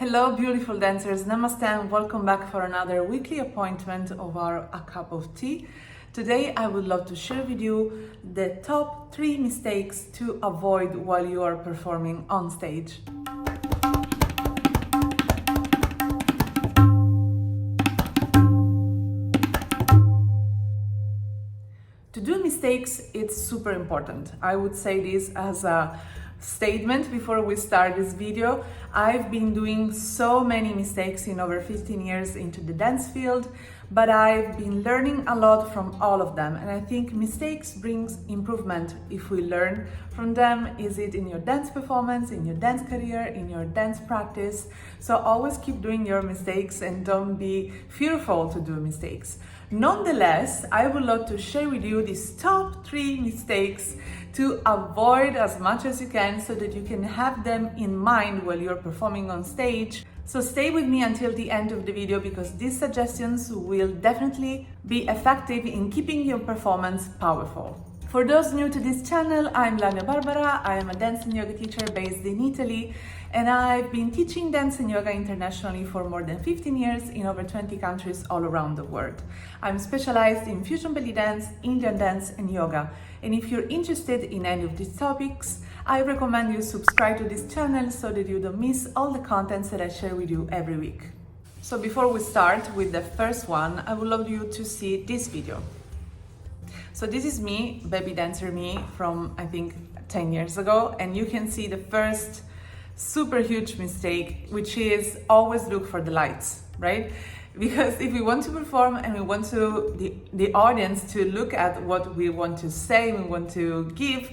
Hello beautiful dancers, namaste and welcome back for another weekly appointment of our A Cup of Tea. Today I would love to share with you the top 3 mistakes to avoid while you are performing on stage. To do mistakes, it's super important. I would say this as a statement before we start this video. I've been doing so many mistakes in over 15 years into the dance field, but I've been learning a lot from all of them. And I think mistakes brings improvement if we learn from them. Is it in your dance performance, in your dance career, in your dance practice? So always keep doing your mistakes and don't be fearful to do mistakes. Nonetheless, I would love to share with you these top 3 mistakes to avoid as much as you can so that you can have them in mind while you're performing on stage. So stay with me until the end of the video because these suggestions will definitely be effective in keeping your performance powerful. For those new to this channel, I'm Lania Barbara. I am a dance and yoga teacher based in Italy, and I've been teaching dance and yoga internationally for more than 15 years in over 20 countries all around the world. I'm specialized in fusion belly dance, Indian dance, and yoga. And if you're interested in any of these topics, I recommend you subscribe to this channel so that you don't miss all the contents that I share with you every week. So before we start with the first one, I would love you to see this video. So this is me, baby dancer me, from I think 10 years ago, and you can see the first super huge mistake, which is always look for the lights, right? Because if we want to perform and we want the audience to look at what we want to say, we want to give,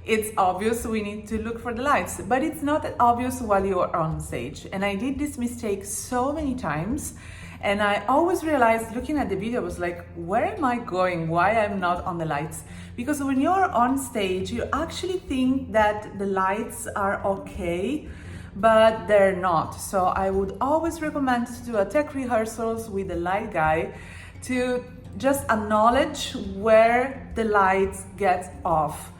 it's obvious we need to look for the lights, but it's not that obvious while you are on stage. And I did this mistake so many times, and I always realized looking at the video, I was like, where am I going? Why I'm not on the lights? Because when you're on stage, you actually think that the lights are okay, but they're not. So I would always recommend to do a tech rehearsals with the light guy to just acknowledge where the lights get off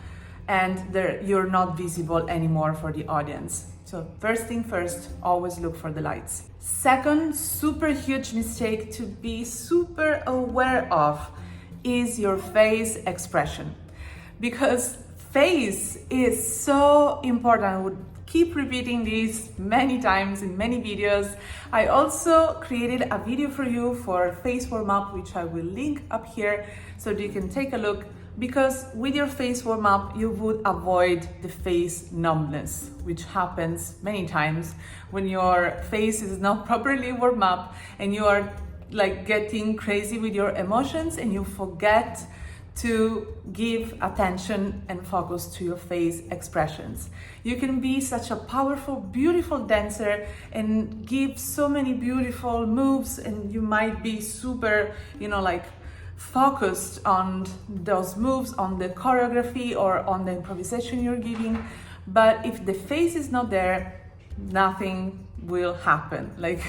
and you're not visible anymore for the audience. So first thing first, always look for the lights. Second, super huge mistake to be super aware of is your face expression. Because face is so important. I would keep repeating this many times in many videos. I also created a video for you for face warm-up, which I will link up here so that you can take a look. Because with your face warm-up, you would avoid the face numbness, which happens many times when your face is not properly warmed up and you are like getting crazy with your emotions and you forget to give attention and focus to your face expressions. You can be such a powerful, beautiful dancer and give so many beautiful moves, and you might be super, focused on those moves, on the choreography or on the improvisation you're giving, but if the face is not there, nothing will happen. Like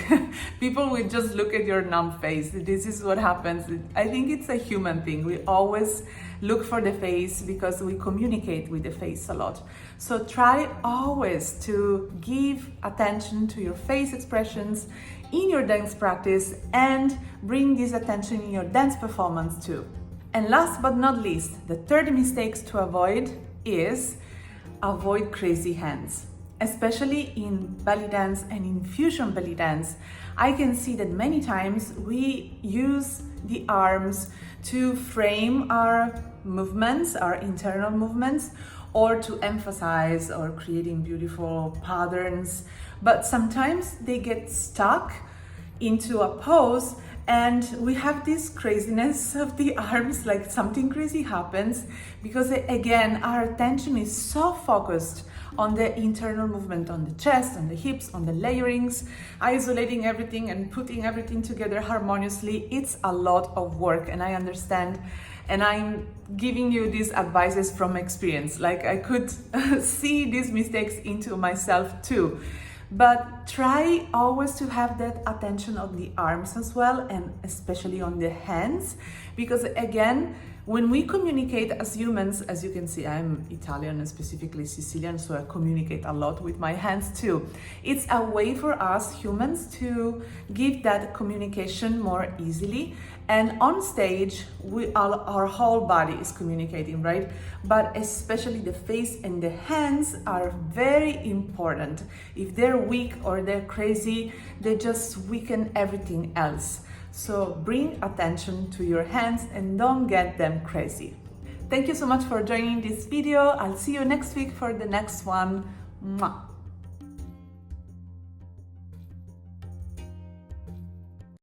people will just look at your numb face. This is what happens. I think it's a human thing. We always look for the face because we communicate with the face a lot. So try always to give attention to your face expressions in your dance practice and bring this attention in your dance performance too. And last but not least, the third mistakes to avoid is avoid crazy hands. Especially in belly dance and in fusion belly dance, I can see that many times we use the arms to frame our movements, our internal movements, or to emphasize or creating beautiful patterns, but sometimes they get stuck into a pose and we have this craziness of the arms, like something crazy happens because again our attention is so focused on the internal movement, on the chest, on the hips, on the layerings, isolating everything and putting everything together harmoniously. It's a lot of work, and I understand, and I'm giving you these advices from experience. Like I could see these mistakes into myself too. But try always to have that attention on the arms as well, and especially on the hands, because again, When we communicate as humans, as you can see, I'm Italian and specifically Sicilian, so I communicate a lot with my hands too. It's a way for us humans to give that communication more easily. And on stage, our whole body is communicating, right? But especially the face and the hands are very important. If they're weak or they're crazy, they just weaken everything else. So bring attention to your hands and don't get them crazy. Thank you so much for joining this video. I'll see you next week for the next one. Mwah.